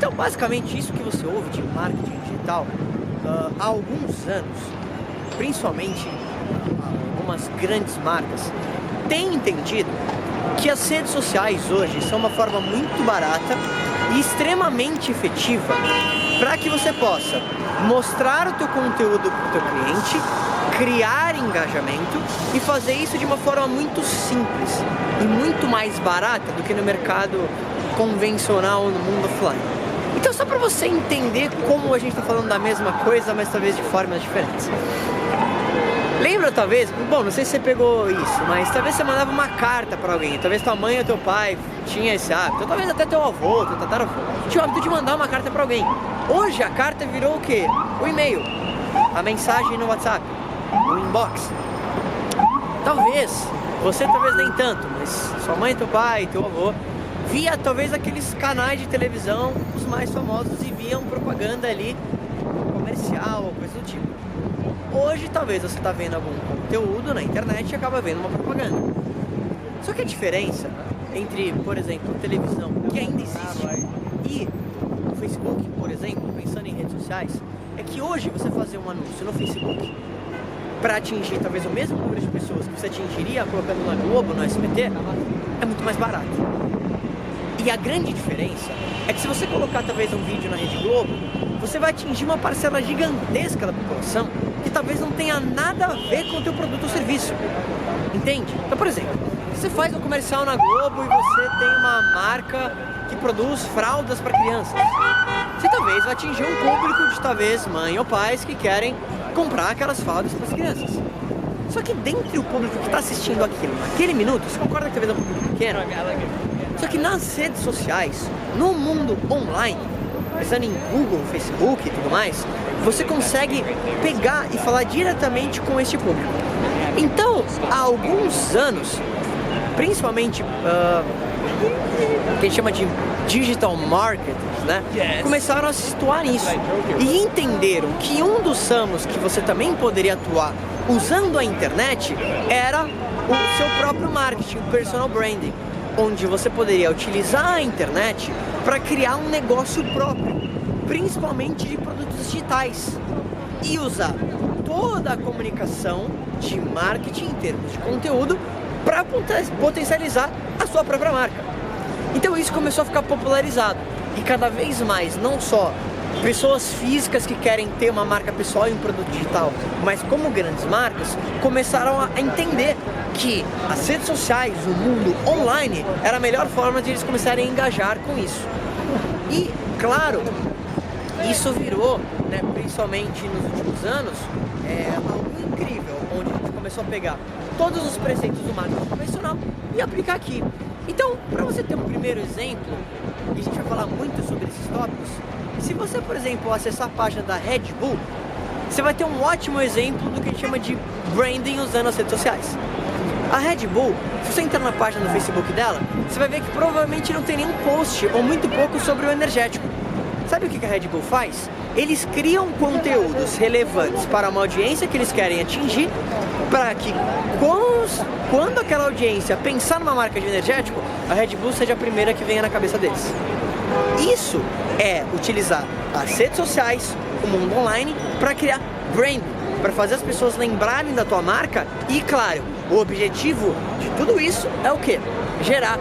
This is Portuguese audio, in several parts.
Então, basicamente, isso que você ouve de marketing digital, há alguns anos, principalmente algumas grandes marcas, têm entendido que as redes sociais hoje são uma forma muito barata e extremamente efetiva para que você possa mostrar o teu conteúdo para o teu cliente, criar engajamento e fazer isso de uma forma muito simples e muito mais barata do que no mercado convencional no mundo offline. Então, só para você entender como a gente está falando da mesma coisa, mas talvez de formas diferentes. Lembra, talvez, bom, não sei se você pegou isso, mas talvez você mandava uma carta para alguém, talvez tua mãe ou teu pai tinha esse hábito, talvez até teu avô, teu tataravô, tinha o hábito de mandar uma carta para alguém. Hoje a carta virou o quê? O e-mail, a mensagem no WhatsApp, o inbox. Talvez, você talvez nem tanto, mas sua mãe, teu pai, teu avô, via talvez aqueles canais de televisão, os mais famosos, e viam propaganda ali, comercial ou coisa do tipo. Hoje talvez você está vendo algum conteúdo na internet e acaba vendo uma propaganda. Só que a diferença entre, por exemplo, a televisão, que ainda existe, e o Facebook, por exemplo, pensando em redes sociais, é que hoje você fazer um anúncio no Facebook para atingir talvez o mesmo número de pessoas que você atingiria colocando na Globo, no SBT, é muito mais barato. E a grande diferença é que se você colocar talvez um vídeo na Rede Globo, você vai atingir uma parcela gigantesca da população que talvez não tenha nada a ver com o teu produto ou serviço. Entende? Então, por exemplo, você faz um comercial na Globo e você tem uma marca que produz fraldas para crianças. Você talvez vai atingir um público de talvez mãe ou pais que querem comprar aquelas fraldas para as crianças. Só que dentre o público que está assistindo aquilo naquele minuto, você concorda que talvez é um público pequeno? Só que nas redes sociais, no mundo online, pensando em Google, Facebook e tudo mais, você consegue pegar e falar diretamente com este público. Então, há alguns anos, principalmente que a gente chama de digital marketers, né? Começaram a se situar nisso e entenderam que um dos ramos que você também poderia atuar usando a internet era o seu próprio marketing, o personal branding, onde você poderia utilizar a internet para criar um negócio próprio, principalmente de produtos digitais, e usar toda a comunicação de marketing em termos de conteúdo para potencializar a sua própria marca. Então isso começou a ficar popularizado e cada vez mais, não só pessoas físicas que querem ter uma marca pessoal e um produto digital, mas como grandes marcas, começaram a entender que as redes sociais, o mundo online, era a melhor forma de eles começarem a engajar com isso. E, claro, isso virou, né, principalmente nos últimos anos, algo incrível, onde a gente começou a pegar todos os preceitos do marketing convencional e aplicar aqui. Então, para você ter um primeiro exemplo, e a gente vai falar muito sobre esses tópicos, se você, por exemplo, acessar a página da Red Bull, você vai ter um ótimo exemplo do que a gente chama de branding usando as redes sociais. A Red Bull, se você entrar na página do Facebook dela, você vai ver que provavelmente não tem nenhum post ou muito pouco sobre o energético. Sabe o que a Red Bull faz? Eles criam conteúdos relevantes para uma audiência que eles querem atingir, para que quando aquela audiência pensar numa marca de energético, a Red Bull seja a primeira que venha na cabeça deles. Isso é utilizar as redes sociais, o mundo online, para criar branding, para fazer as pessoas lembrarem da tua marca e, claro, o objetivo de tudo isso é o quê? Gerar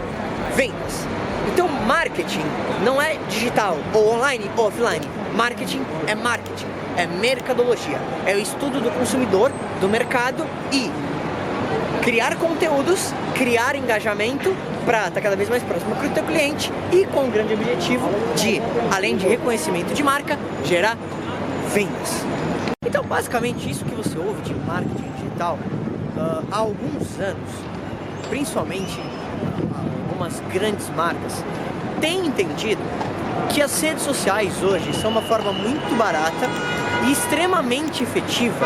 vendas. Então, marketing não é digital, ou online ou offline. Marketing, é mercadologia, é o estudo do consumidor, do mercado e criar conteúdos, criar engajamento para estar cada vez mais próximo do teu cliente e com o grande objetivo de, além de reconhecimento de marca, gerar vendas. Então, basicamente, isso que você ouve de marketing digital, há alguns anos, principalmente algumas grandes marcas, têm entendido que as redes sociais hoje são uma forma muito barata e extremamente efetiva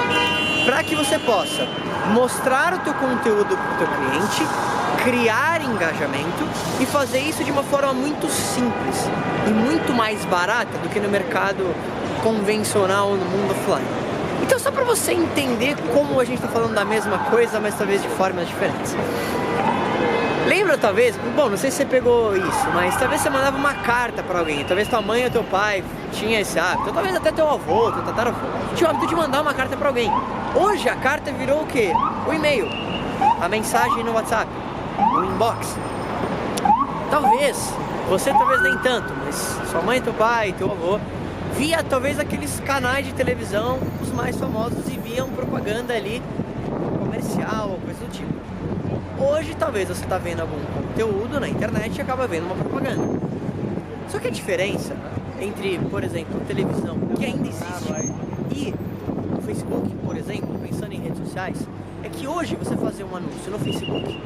para que você possa mostrar o teu conteúdo para o teu cliente, criar engajamento e fazer isso de uma forma muito simples e muito mais barata do que no mercado convencional no mundo offline. Então, só para você entender como a gente está falando da mesma coisa, mas talvez de formas diferentes. Lembra talvez, bom, não sei se você pegou isso, mas talvez você mandava uma carta pra alguém, talvez tua mãe ou teu pai tinha esse hábito, ou talvez até teu avô, teu tataravô, tinha o hábito de mandar uma carta pra alguém. Hoje a carta virou o quê? O e-mail, a mensagem no WhatsApp, o inbox. Talvez, você talvez nem tanto, mas sua mãe, teu pai, teu avô, via talvez aqueles canais de televisão, os mais famosos, e viam propaganda ali, comercial ou coisa do tipo. Hoje talvez você está vendo algum conteúdo na internet e acaba vendo uma propaganda. Só que a diferença entre, por exemplo, a televisão, que ainda existe, e o Facebook, por exemplo, pensando em redes sociais, é que hoje você fazer um anúncio no Facebook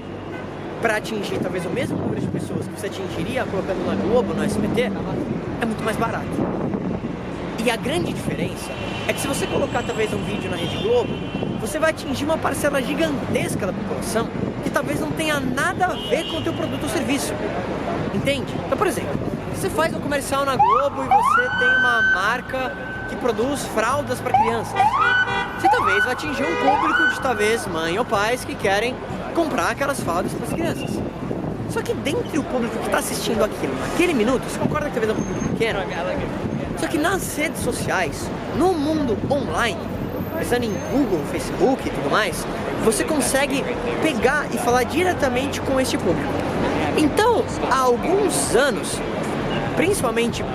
para atingir talvez o mesmo número de pessoas que você atingiria colocando na Globo, no SBT, é muito mais barato. E a grande diferença é que se você colocar talvez um vídeo na Rede Globo, você vai atingir uma parcela gigantesca da população que talvez não tenha nada a ver com o teu produto ou serviço. Entende? Então, por exemplo, você faz um comercial na Globo e você tem uma marca que produz fraldas para crianças. Você talvez vai atingir um público de talvez mãe ou pais que querem comprar aquelas fraldas para as crianças. Só que dentre o público que está assistindo aquilo naquele minuto, você concorda que talvez é um público pequeno? Só que nas redes sociais, no mundo online, pensando em Google, Facebook e tudo mais, você consegue pegar e falar diretamente com este público. Então, há alguns anos, principalmente que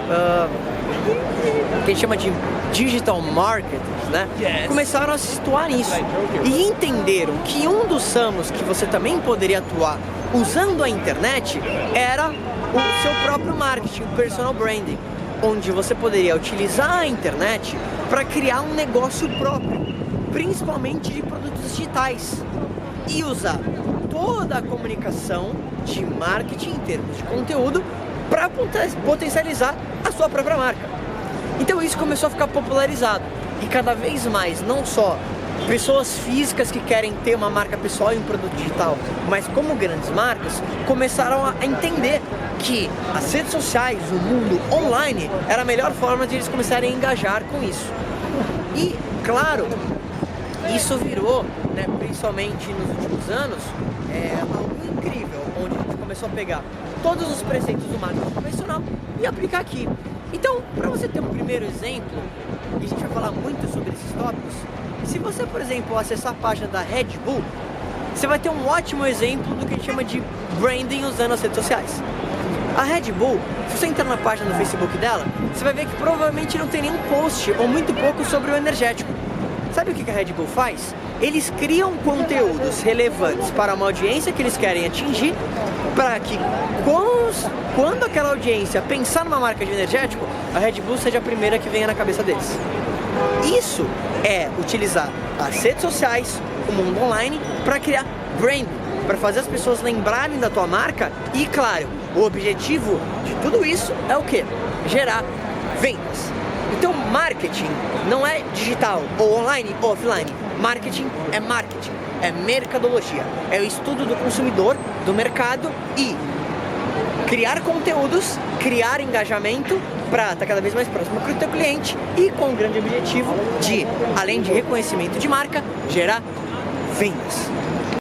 a gente chama de digital marketers, né? Começaram a se situar nisso e entenderam que um dos ramos que você também poderia atuar usando a internet era o seu próprio marketing, o personal branding, onde você poderia utilizar a internet para criar um negócio próprio, principalmente de produtos digitais, e usar toda a comunicação de marketing em termos de conteúdo para potencializar a sua própria marca. Então isso começou a ficar popularizado e cada vez mais, não só pessoas físicas que querem ter uma marca pessoal e um produto digital, mas como grandes marcas começaram a entender que as redes sociais, o mundo online, era a melhor forma de eles começarem a engajar com isso. E, claro, isso virou, né, principalmente nos últimos anos, algo incrível, onde a gente começou a pegar todos os preceitos do marketing convencional e aplicar aqui. Então, para você ter um primeiro exemplo, e a gente vai falar muito sobre esses tópicos, se você, por exemplo, acessar a página da Red Bull, você vai ter um ótimo exemplo do que a gente chama de branding usando as redes sociais. A Red Bull, se você entrar na página do Facebook dela, você vai ver que provavelmente não tem nenhum post ou muito pouco sobre o energético. Sabe o que a Red Bull faz? Eles criam conteúdos relevantes para uma audiência que eles querem atingir, para que quando aquela audiência pensar numa marca de energético, a Red Bull seja a primeira que venha na cabeça deles. Isso é utilizar as redes sociais, o mundo online, para criar branding, para fazer as pessoas lembrarem da tua marca e, claro, o objetivo de tudo isso é o quê? Gerar vendas. Então, marketing não é digital, ou online ou offline. Marketing, é mercadologia, é o estudo do consumidor, do mercado e criar conteúdos, criar engajamento para estar cada vez mais próximo do teu cliente e com o grande objetivo de, além de reconhecimento de marca, gerar vendas.